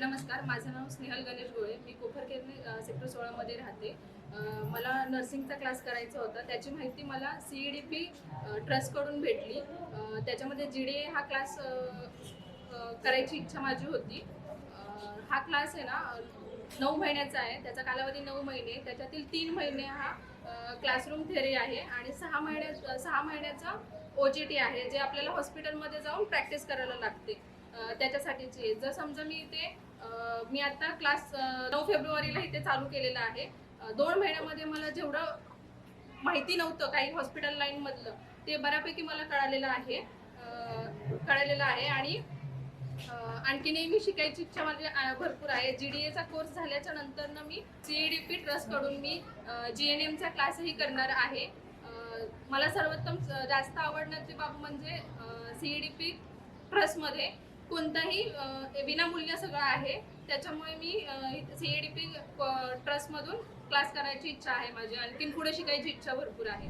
नमस्कार, माझं नाव स्नेहल गणेश गोळे. मी कोपरखेरणे सेक्टर 16 मध्ये राहते. मला नर्सिंगचा क्लास करायचा होता. त्याची माहिती मला CEDP ट्रस्टकडून भेटली. त्याच्यामध्ये GDA हा क्लास करायची इच्छा माझी होती. हा क्लास आहे ना 9 महिन्याचा आहे. त्याचा कालावधी 9 महिने. त्याच्यातील 3 महिने हा क्लासरूम थेअरी आहे आणि 6 महिन्याचा OJT आहे, जे आपल्याला हॉस्पिटलमध्ये जाऊन प्रॅक्टिस करायला लागते. त्याच्यासाठीची जर समजा मी आता क्लास 9 फेब्रुवारीला इथे चालू केलेला आहे. 2 महिन्यामध्ये मला जेवढं माहिती नव्हतं काही हॉस्पिटल लाईन मधलं ते बऱ्यापैकी मला कळालेलं आहे आणि आणखी नेहमी शिकायची इच्छा माझी भरपूर आहे. GDA चा कोर्स झाल्याच्या नंतर मी CEDP ट्रस्ट कडून मी GNM चा क्लासही करणार आहे. मला सर्वोत्तम जास्त आवडण्याची बाब म्हणजे CEDP ट्रस्टमध्ये कोणताही विनामूल्य सगळं आहे. त्याच्यामुळे मी CEDP ट्रस्टमधून क्लास करायची इच्छा आहे माझी. आणखीन पुढे शिकायची इच्छा भरपूर आहे.